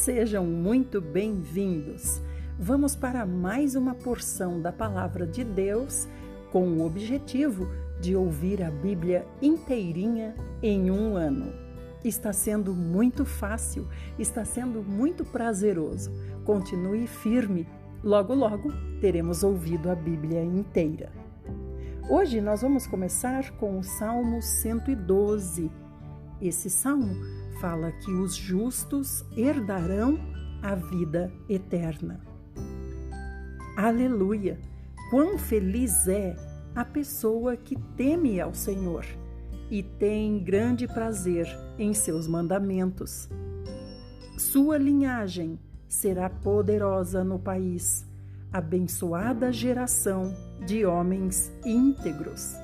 Sejam muito bem-vindos. Vamos para mais uma porção da Palavra de Deus com o objetivo de ouvir a Bíblia inteirinha em um ano. Está sendo muito fácil, está sendo muito prazeroso. Continue firme, logo logo teremos ouvido a Bíblia inteira. Hoje nós vamos começar com o Salmo 112. Esse salmo fala que os justos herdarão a vida eterna. Aleluia! Quão feliz é a pessoa que teme ao Senhor e tem grande prazer em seus mandamentos. Sua linhagem será poderosa no país, abençoada geração de homens íntegros.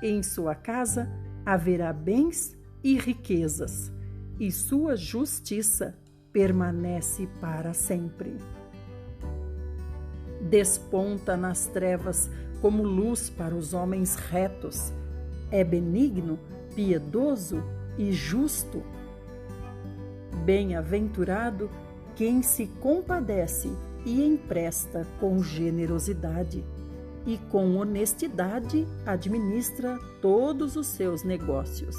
Em sua casa haverá bens e riquezas, e sua justiça permanece para sempre. Desponta nas trevas como luz para os homens retos. É benigno, piedoso e justo. Bem-aventurado quem se compadece e empresta com generosidade, e com honestidade administra todos os seus negócios.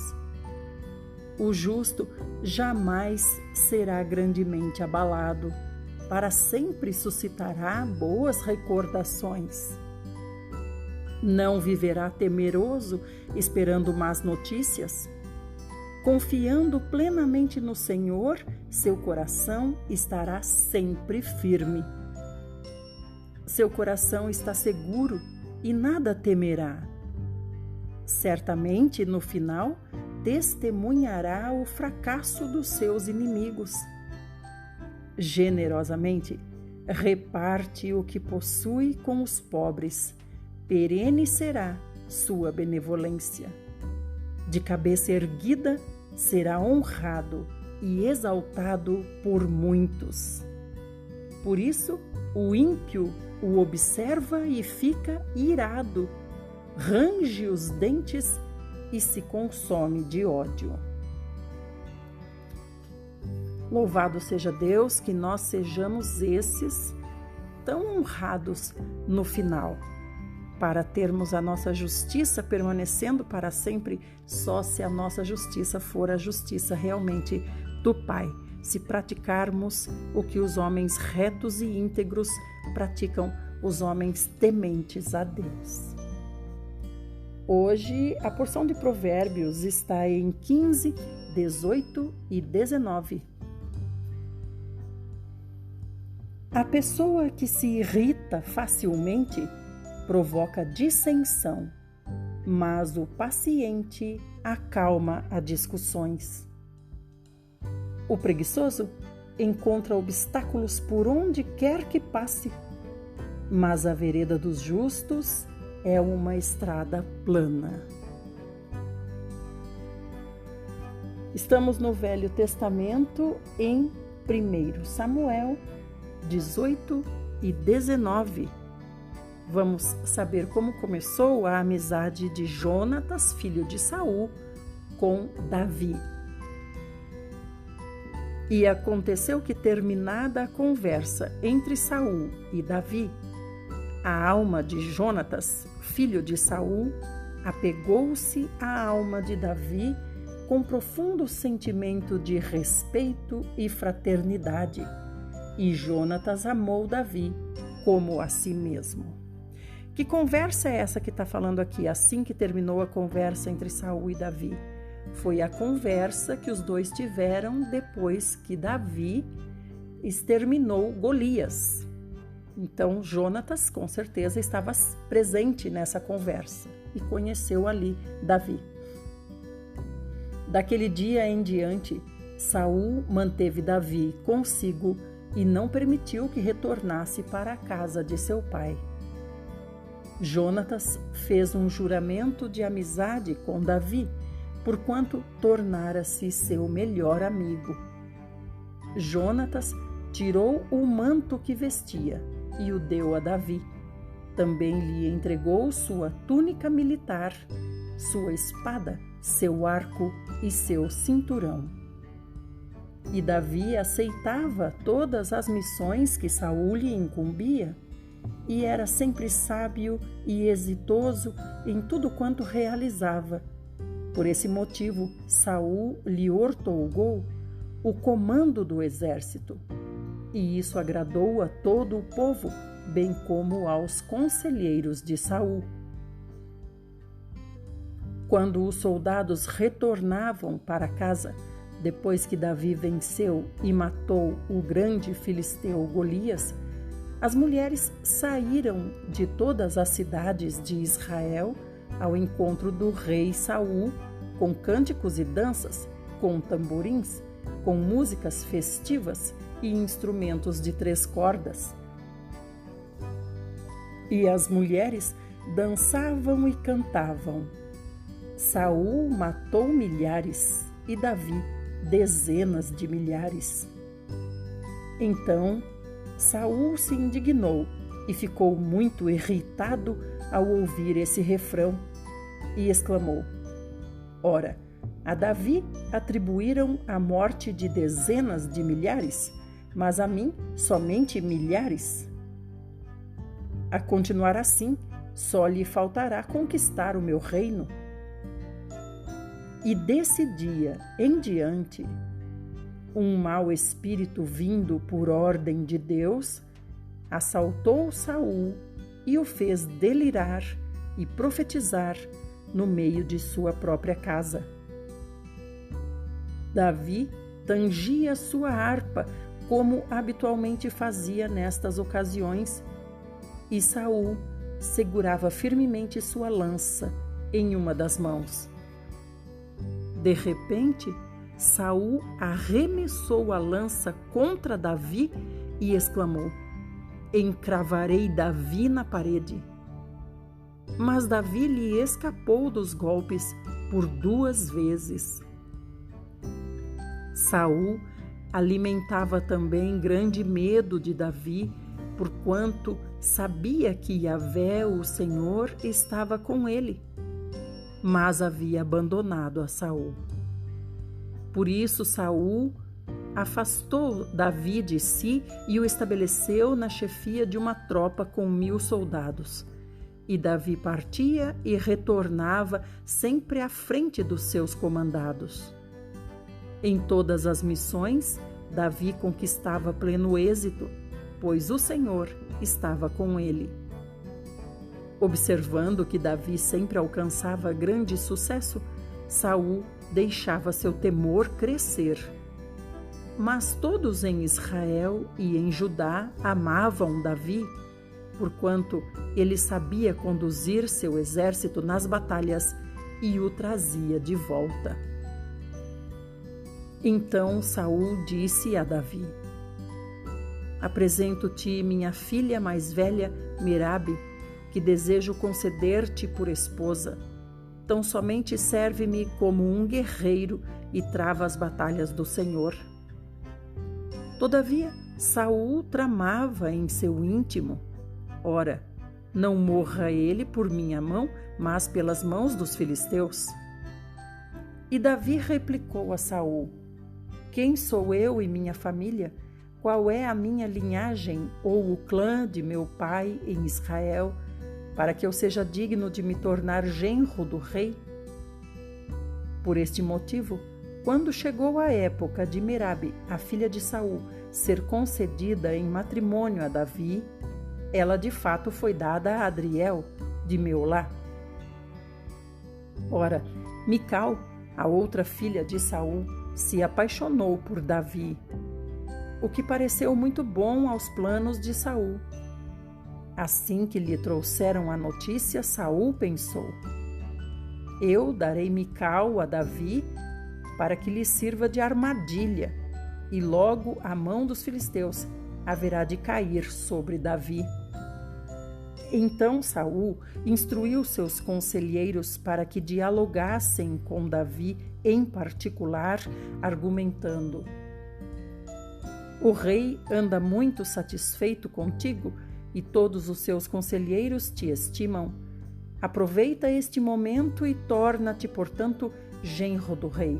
O justo jamais será grandemente abalado, para sempre suscitará boas recordações. Não viverá temeroso, esperando más notícias. Confiando plenamente no Senhor, seu coração estará sempre firme. Seu coração está seguro e nada temerá. Certamente, no final, testemunhará o fracasso dos seus inimigos. Generosamente, reparte o que possui com os pobres. Perene será sua benevolência. De cabeça erguida, será honrado e exaltado por muitos. Por isso, o ímpio o observa e fica irado, range os dentes e se consome de ódio. Louvado seja Deus, que nós sejamos esses tão honrados no final, para termos a nossa justiça permanecendo para sempre, só se a nossa justiça for a justiça realmente do Pai, se praticarmos o que os homens retos e íntegros praticam, os homens tementes a Deus. Hoje, a porção de Provérbios está em 15, 18 e 19. A pessoa que se irrita facilmente provoca dissensão, mas o paciente acalma as discussões. O preguiçoso encontra obstáculos por onde quer que passe, mas a vereda dos justos é uma estrada plana. Estamos no Velho Testamento em 1 Samuel 18 e 19. Vamos saber como começou a amizade de Jonatas, filho de Saul, com Davi. E aconteceu que, terminada a conversa entre Saul e Davi, a alma de Jonatas, filho de Saul, apegou-se à alma de Davi com profundo sentimento de respeito e fraternidade, e Jonatas amou Davi como a si mesmo. Que conversa é essa que está falando aqui, assim que terminou a conversa entre Saul e Davi? Foi a conversa que os dois tiveram depois que Davi exterminou Golias. Então, Jonatas, com certeza, estava presente nessa conversa e conheceu ali Davi. Daquele dia em diante, Saul manteve Davi consigo e não permitiu que retornasse para a casa de seu pai. Jonatas fez um juramento de amizade com Davi, porquanto tornara-se seu melhor amigo. Jonatas tirou o manto que vestia e o deu a Davi. Também lhe entregou sua túnica militar, sua espada, seu arco e seu cinturão. E Davi aceitava todas as missões que Saul lhe incumbia, e era sempre sábio e exitoso em tudo quanto realizava. Por esse motivo, Saul lhe outorgou o comando do exército, e isso agradou a todo o povo, bem como aos conselheiros de Saul. Quando os soldados retornavam para casa, depois que Davi venceu e matou o grande filisteu Golias, as mulheres saíram de todas as cidades de Israel ao encontro do rei Saul, com cânticos e danças, com tamborins, com músicas festivas e instrumentos de 3 cordas. E as mulheres dançavam e cantavam. Saul matou milhares e Davi dezenas de milhares. Então Saul se indignou e ficou muito irritado ao ouvir esse refrão e exclamou: Ora, a Davi atribuíram a morte de dezenas de milhares, mas a mim somente milhares. A continuar assim, só lhe faltará conquistar o meu reino. E desse dia em diante, um mau espírito vindo por ordem de Deus assaltou Saul e o fez delirar e profetizar no meio de sua própria casa. Davi tangia sua harpa como habitualmente fazia nestas ocasiões, e Saul segurava firmemente sua lança em uma das mãos. De repente, Saul arremessou a lança contra Davi e exclamou: Encravarei Davi na parede. Mas Davi lhe escapou dos golpes por 2 vezes. Saul alimentava também grande medo de Davi, porquanto sabia que Yahvé, o Senhor, estava com ele, mas havia abandonado a Saul. Por isso Saul afastou Davi de si e o estabeleceu na chefia de uma tropa com 1000 soldados. E Davi partia e retornava sempre à frente dos seus comandados. Em todas as missões, Davi conquistava pleno êxito, pois o Senhor estava com ele. Observando que Davi sempre alcançava grande sucesso, Saul deixava seu temor crescer. Mas todos em Israel e em Judá amavam Davi, porquanto ele sabia conduzir seu exército nas batalhas e o trazia de volta. Então Saul disse a Davi: Apresento-te minha filha mais velha, Merabe, que desejo conceder-te por esposa. Tão somente serve-me como um guerreiro e trava as batalhas do Senhor. Todavia, Saul tramava em seu íntimo: Ora, não morra ele por minha mão, mas pelas mãos dos filisteus. E Davi replicou a Saul: Quem sou eu e minha família? Qual é a minha linhagem ou o clã de meu pai em Israel, para que eu seja digno de me tornar genro do rei? Por este motivo, quando chegou a época de Merabe, a filha de Saul, ser concedida em matrimônio a Davi, ela de fato foi dada a Adriel, de Meolá. Ora, Mical, a outra filha de Saul, se apaixonou por Davi, o que pareceu muito bom aos planos de Saul. Assim que lhe trouxeram a notícia, Saul pensou: Eu darei Mical a Davi para que lhe sirva de armadilha, e logo a mão dos filisteus haverá de cair sobre Davi. Então Saul instruiu seus conselheiros para que dialogassem com Davi em particular, argumentando: O rei anda muito satisfeito contigo e todos os seus conselheiros te estimam. Aproveita este momento e torna-te, portanto, genro do rei.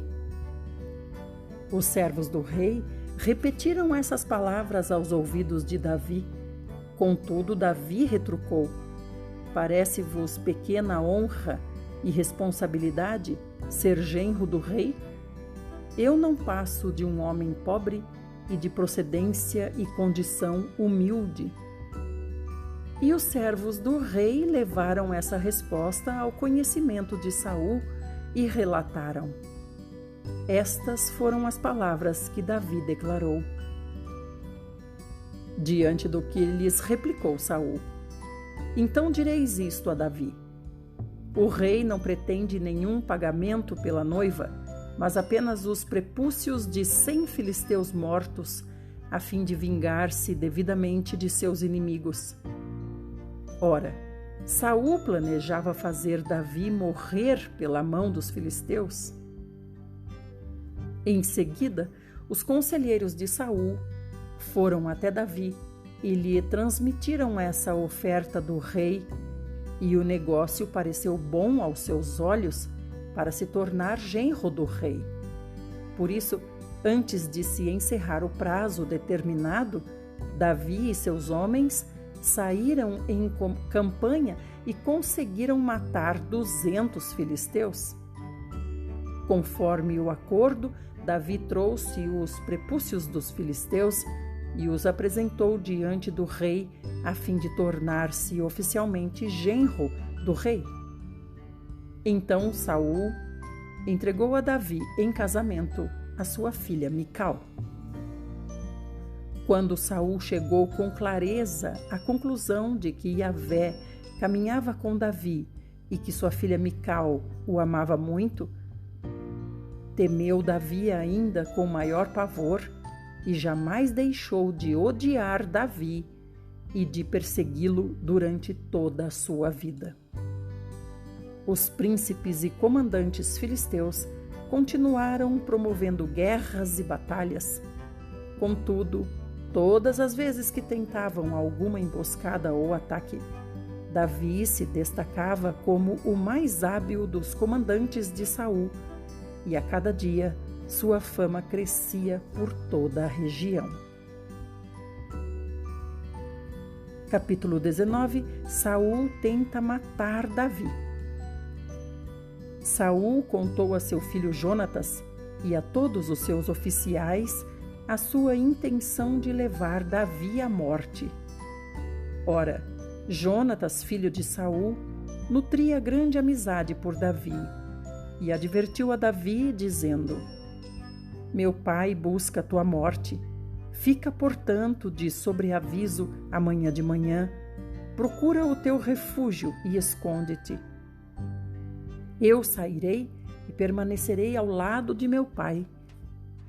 Os servos do rei repetiram essas palavras aos ouvidos de Davi. Contudo, Davi retrucou: Parece-vos pequena honra e responsabilidade ser genro do rei? Eu não passo de um homem pobre e de procedência e condição humilde. E os servos do rei levaram essa resposta ao conhecimento de Saul e relataram. Estas foram as palavras que Davi declarou. Diante do que lhes replicou Saul: Então direis isto a Davi: O rei não pretende nenhum pagamento pela noiva, mas apenas os prepúcios de 100 filisteus mortos, a fim de vingar-se devidamente de seus inimigos. Ora, Saul planejava fazer Davi morrer pela mão dos filisteus. Em seguida, os conselheiros de Saul foram até Davi e lhe transmitiram essa oferta do rei, e o negócio pareceu bom aos seus olhos para se tornar genro do rei. Por isso, antes de se encerrar o prazo determinado, Davi e seus homens saíram em campanha e conseguiram matar 200 filisteus. Conforme o acordo, Davi trouxe os prepúcios dos filisteus e os apresentou diante do rei, a fim de tornar-se oficialmente genro do rei. Então Saul entregou a Davi em casamento a sua filha Mical. Quando Saul chegou com clareza à conclusão de que Yahvé caminhava com Davi e que sua filha Mical o amava muito, temeu Davi ainda com maior pavor e jamais deixou de odiar Davi e de persegui-lo durante toda a sua vida. Os príncipes e comandantes filisteus continuaram promovendo guerras e batalhas. Contudo, todas as vezes que tentavam alguma emboscada ou ataque, Davi se destacava como o mais hábil dos comandantes de Saul, e a cada dia sua fama crescia por toda a região. Capítulo 19. Saul tenta matar Davi. Saul contou a seu filho Jonatas e a todos os seus oficiais a sua intenção de levar Davi à morte. Ora, Jonatas, filho de Saul, nutria grande amizade por Davi e advertiu a Davi, dizendo: Meu pai busca tua morte. Fica, portanto, de sobreaviso amanhã de manhã, procura o teu refúgio e esconde-te. Eu sairei e permanecerei ao lado de meu pai,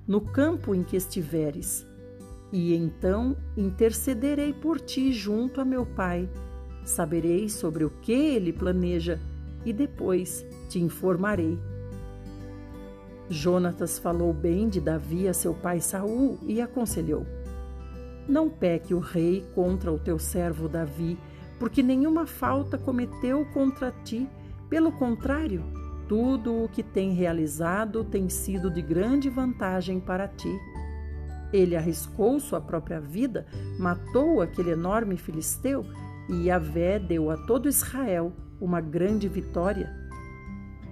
no campo em que estiveres, e então intercederei por ti junto a meu pai, saberei sobre o que ele planeja e depois te informarei. Jonatas falou bem de Davi a seu pai Saul e aconselhou: Não peque o rei contra o teu servo Davi, porque nenhuma falta cometeu contra ti. Pelo contrário, tudo o que tem realizado tem sido de grande vantagem para ti. Ele arriscou sua própria vida, matou aquele enorme filisteu, e Yahvé deu a todo Israel uma grande vitória.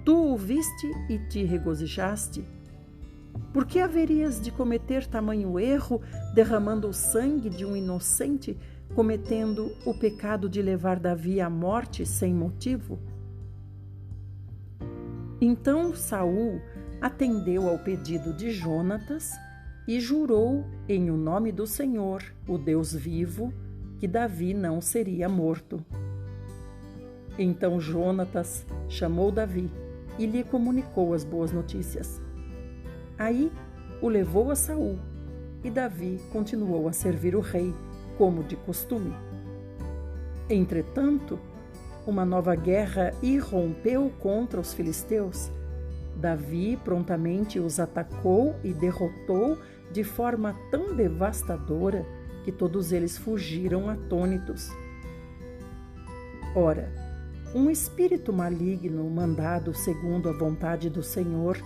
Tu o viste e te regozijaste? Por que haverias de cometer tamanho erro, derramando o sangue de um inocente, cometendo o pecado de levar Davi à morte sem motivo? Então Saul atendeu ao pedido de Jonatas e jurou em o nome do Senhor, o Deus vivo, que Davi não seria morto. Então Jonatas chamou Davi e lhe comunicou as boas notícias. Aí o levou a Saul, e Davi continuou a servir o rei, como de costume. Entretanto, uma nova guerra irrompeu contra os filisteus. Davi prontamente os atacou e derrotou de forma tão devastadora que todos eles fugiram atônitos. Ora, um espírito maligno, mandado segundo a vontade do Senhor,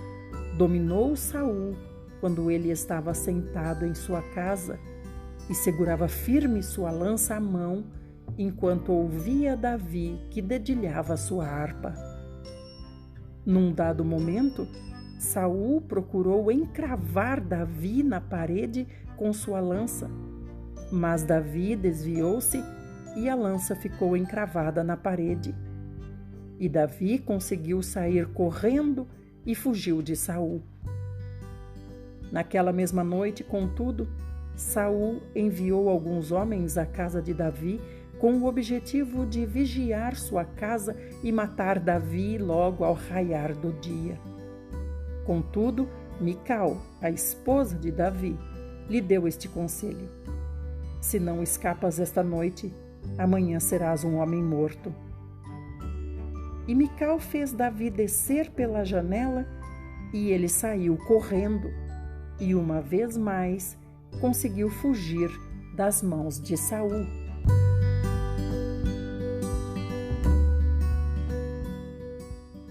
dominou Saul quando ele estava sentado em sua casa e segurava firme sua lança à mão, enquanto ouvia Davi que dedilhava sua harpa. Num dado momento, Saul procurou encravar Davi na parede com sua lança, mas Davi desviou-se e a lança ficou encravada na parede. E Davi conseguiu sair correndo e fugiu de Saul. Naquela mesma noite, contudo, Saul enviou alguns homens à casa de Davi com o objetivo de vigiar sua casa e matar Davi logo ao raiar do dia. Contudo, Mical, a esposa de Davi, lhe deu este conselho: se não escapas esta noite, amanhã serás um homem morto. E Mical fez Davi descer pela janela e ele saiu correndo e, uma vez mais, conseguiu fugir das mãos de Saul.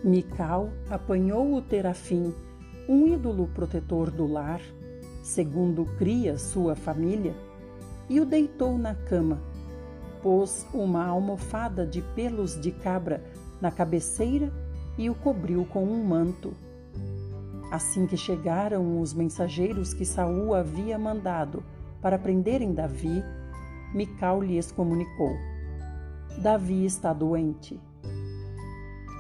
Mical apanhou o terafim, um ídolo protetor do lar, segundo cria sua família, e o deitou na cama. Pôs uma almofada de pelos de cabra na cabeceira e o cobriu com um manto. Assim que chegaram os mensageiros que Saul havia mandado para prenderem Davi, Mical lhes comunicou: Davi está doente.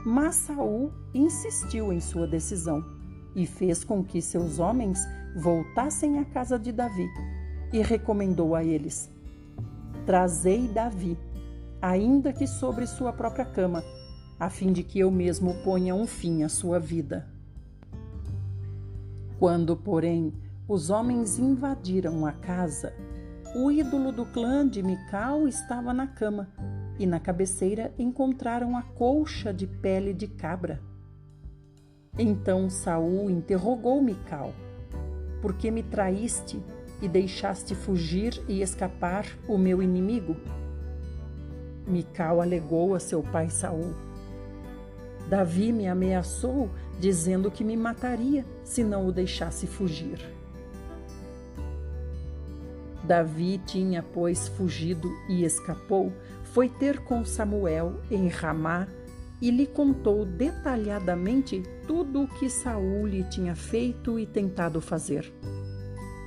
Mas Saul insistiu em sua decisão e fez com que seus homens voltassem à casa de Davi e recomendou a eles: trazei Davi, ainda que sobre sua própria cama, a fim de que eu mesmo ponha um fim à sua vida. Quando, porém, os homens invadiram a casa, o ídolo do clã de Mical estava na cama, e na cabeceira encontraram a colcha de pele de cabra. Então Saul interrogou Mical: por que me traíste e deixaste fugir e escapar o meu inimigo? Mical alegou a seu pai Saul: Davi me ameaçou, dizendo que me mataria se não o deixasse fugir. Davi tinha, pois, fugido e escapou, foi ter com Samuel em Ramá e lhe contou detalhadamente tudo o que Saul lhe tinha feito e tentado fazer.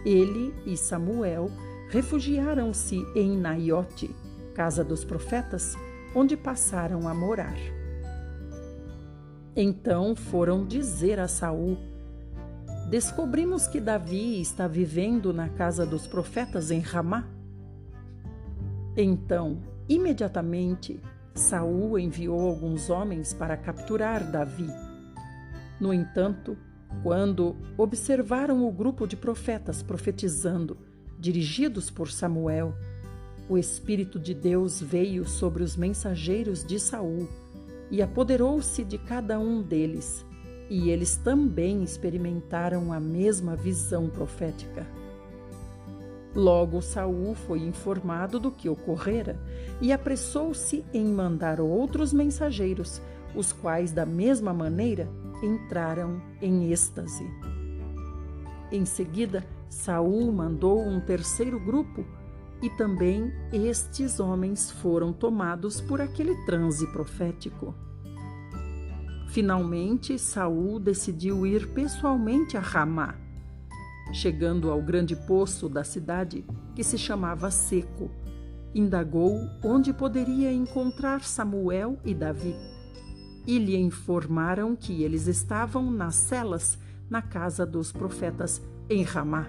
Ele e Samuel refugiaram-se em Naiote, casa dos profetas, onde passaram a morar. Então foram dizer a Saul: descobrimos que Davi está vivendo na casa dos profetas em Ramá. Então, imediatamente, Saul enviou alguns homens para capturar Davi. No entanto, quando observaram o grupo de profetas profetizando, dirigidos por Samuel, o Espírito de Deus veio sobre os mensageiros de Saul e apoderou-se de cada um deles, e eles também experimentaram a mesma visão profética. Logo Saul foi informado do que ocorrera e apressou-se em mandar outros mensageiros, os quais, da mesma maneira, entraram em êxtase. Em seguida, Saul mandou um terceiro grupo, e também estes homens foram tomados por aquele transe profético. Finalmente, Saul decidiu ir pessoalmente a Ramá. Chegando ao grande poço da cidade, que se chamava Seco, indagou onde poderia encontrar Samuel e Davi. E lhe informaram que eles estavam nas celas na casa dos profetas em Ramá.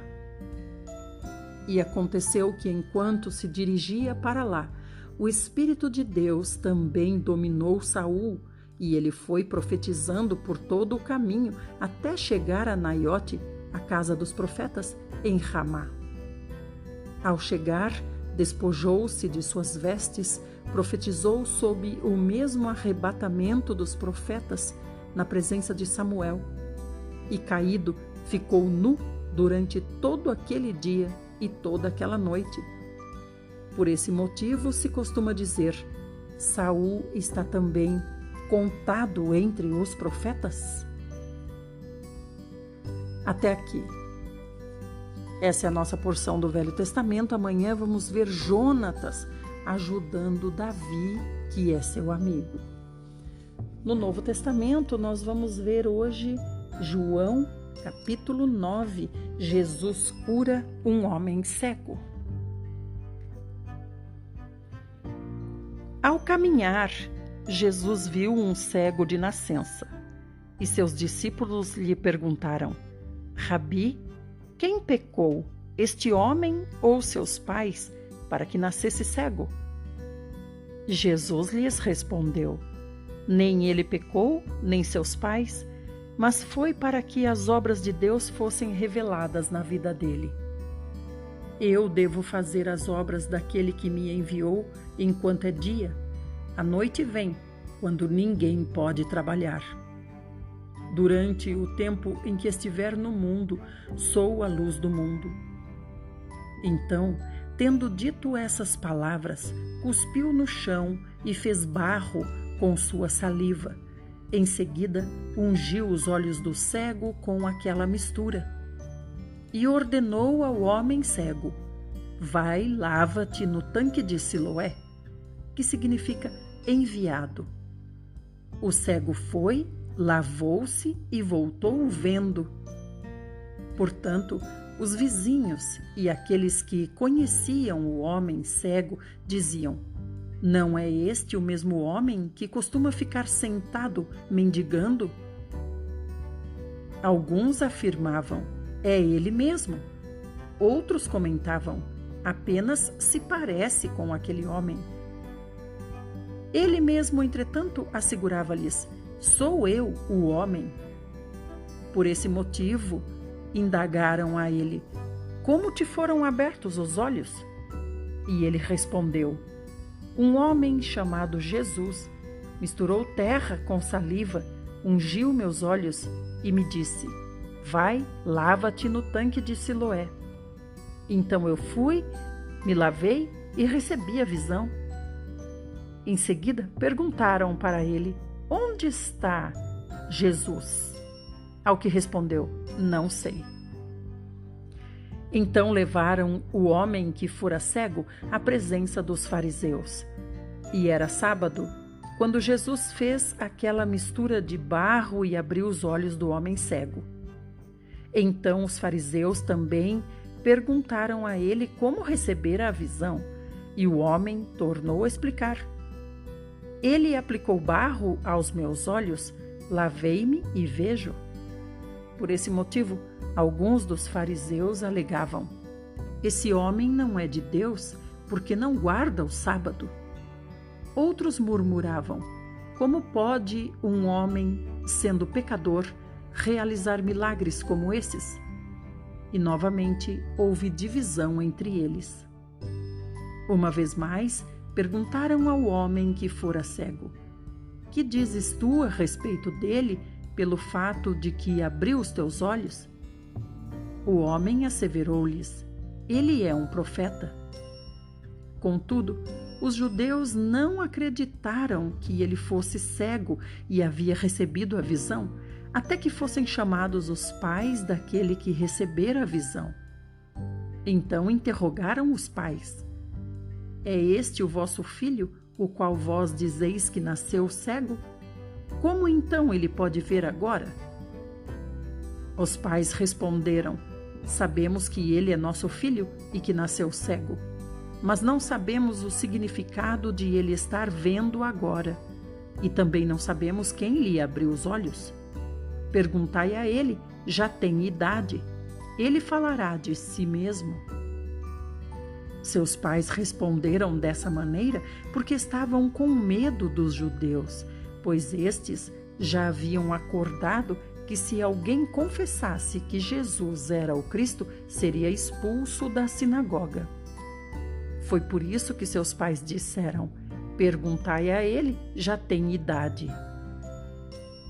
E aconteceu que, enquanto se dirigia para lá, o Espírito de Deus também dominou Saul, e ele foi profetizando por todo o caminho até chegar a Naiote, a casa dos profetas, em Ramá. Ao chegar, despojou-se de suas vestes, profetizou sob o mesmo arrebatamento dos profetas, na presença de Samuel, e caído, ficou nu durante todo aquele dia e toda aquela noite. Por esse motivo se costuma dizer: Saul está também contado entre os profetas. Até aqui. Essa é a nossa porção do Velho Testamento. Amanhã vamos ver Jonatas ajudando Davi, que é seu amigo. No Novo Testamento, nós vamos ver hoje João, capítulo 9. Jesus cura um homem cego. Ao caminhar, Jesus viu um cego de nascença e seus discípulos lhe perguntaram: Rabi, quem pecou, este homem ou seus pais, para que nascesse cego? Jesus lhes respondeu: Nem ele pecou, nem seus pais, mas foi para que as obras de Deus fossem reveladas na vida dele. Eu devo fazer as obras daquele que me enviou enquanto é dia. A noite vem, quando ninguém pode trabalhar. Durante o tempo em que estiver no mundo, sou a luz do mundo. Então, tendo dito essas palavras, cuspiu no chão e fez barro com sua saliva. Em seguida, ungiu os olhos do cego com aquela mistura e ordenou ao homem cego: Vai, lava-te no tanque de Siloé, que significa enviado. O cego foi, lavou-se e voltou vendo. Portanto, os vizinhos e aqueles que conheciam o homem cego diziam: Não é este o mesmo homem que costuma ficar sentado mendigando? Alguns afirmavam: É ele mesmo. Outros comentavam: Apenas se parece com aquele homem. Ele mesmo, entretanto, assegurava-lhes: Sou eu o homem. Por esse motivo, indagaram a ele: Como te foram abertos os olhos? E ele respondeu: Um homem chamado Jesus misturou terra com saliva, ungiu meus olhos e me disse: Vai, lava-te no tanque de Siloé. Então eu fui, me lavei e recebi a visão. Em seguida, perguntaram para ele: Onde está Jesus? Ao que respondeu: Não sei. Então levaram o homem que fora cego à presença dos fariseus. E era sábado, quando Jesus fez aquela mistura de barro e abriu os olhos do homem cego. Então os fariseus também perguntaram a ele como recebera a visão, e o homem tornou a explicar: Ele aplicou barro aos meus olhos, lavei-me e vejo. Por esse motivo, alguns dos fariseus alegavam: Esse homem não é de Deus, porque não guarda o sábado. Outros murmuravam: Como pode um homem, sendo pecador, realizar milagres como esses? E novamente houve divisão entre eles. Uma vez mais, perguntaram ao homem que fora cego: Que dizes tu a respeito dele, pelo fato de que abriu os teus olhos? O homem asseverou-lhes: Ele é um profeta. Contudo, os judeus não acreditaram que ele fosse cego e havia recebido a visão, até que fossem chamados os pais daquele que recebera a visão. Então interrogaram os pais: É este o vosso filho, o qual vós dizeis que nasceu cego? Como então ele pode ver agora? Os pais responderam: Sabemos que ele é nosso filho e que nasceu cego, mas não sabemos o significado de ele estar vendo agora, e também não sabemos quem lhe abriu os olhos. Perguntai a ele, já tem idade, ele falará de si mesmo. Seus pais responderam dessa maneira porque estavam com medo dos judeus, pois estes já haviam acordado que se alguém confessasse que Jesus era o Cristo, seria expulso da sinagoga. Foi por isso que seus pais disseram: Perguntai a ele, já tem idade.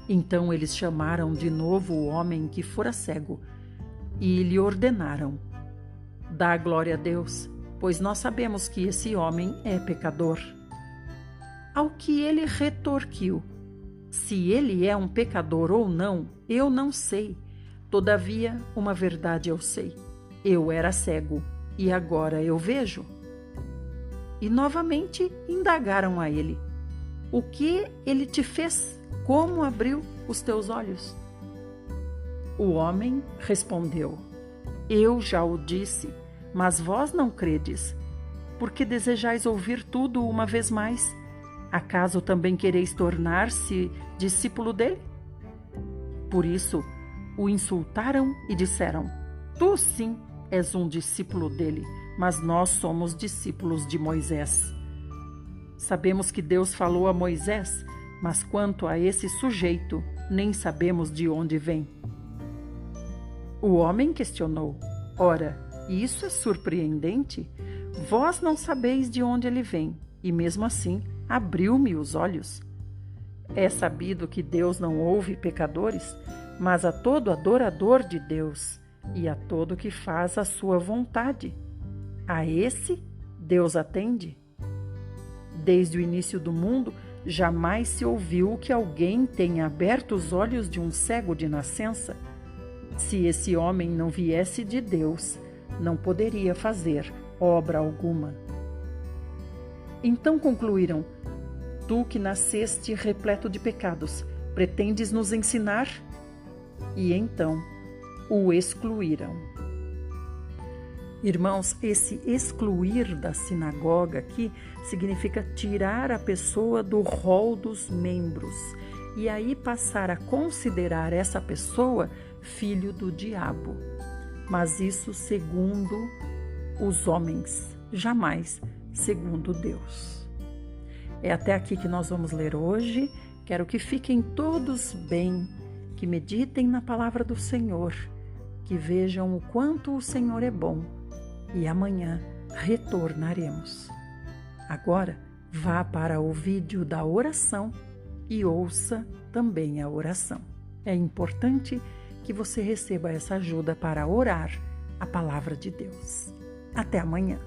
Então eles chamaram de novo o homem que fora cego e lhe ordenaram: Dá glória a Deus, pois nós sabemos que esse homem é pecador. Ao que ele retorquiu: Se ele é um pecador ou não, eu não sei. Todavia, uma verdade eu sei: Eu era cego e agora eu vejo. E novamente indagaram a ele: O que ele te fez? Como abriu os teus olhos? O homem respondeu: Eu já o disse, mas vós não credes. Porque desejais ouvir tudo uma vez mais? Acaso também quereis tornar-se discípulo dele? Por isso o insultaram e disseram: Tu sim és um discípulo dele, mas nós somos discípulos de Moisés. Sabemos que Deus falou a Moisés, mas quanto a esse sujeito, nem sabemos de onde vem. O homem questionou: Ora, isso é surpreendente? Vós não sabeis de onde ele vem, e mesmo assim abriu-me os olhos. É sabido que Deus não ouve pecadores, mas a todo adorador de Deus e a todo que faz a sua vontade. A esse Deus atende. Desde o início do mundo, jamais se ouviu que alguém tenha aberto os olhos de um cego de nascença. Se esse homem não viesse de Deus, não poderia fazer obra alguma. Então concluíram: Tu que nasceste repleto de pecados, pretendes nos ensinar? E então o excluíram. Irmãos, esse excluir da sinagoga aqui significa tirar a pessoa do rol dos membros e aí passar a considerar essa pessoa filho do diabo. Mas isso segundo os homens, jamais segundo Deus. É até aqui que nós vamos ler hoje. Quero que fiquem todos bem, que meditem na palavra do Senhor, que vejam o quanto o Senhor é bom e amanhã retornaremos. Agora vá para o vídeo da oração e ouça também a oração. É importante que você receba essa ajuda para orar a palavra de Deus. Até amanhã.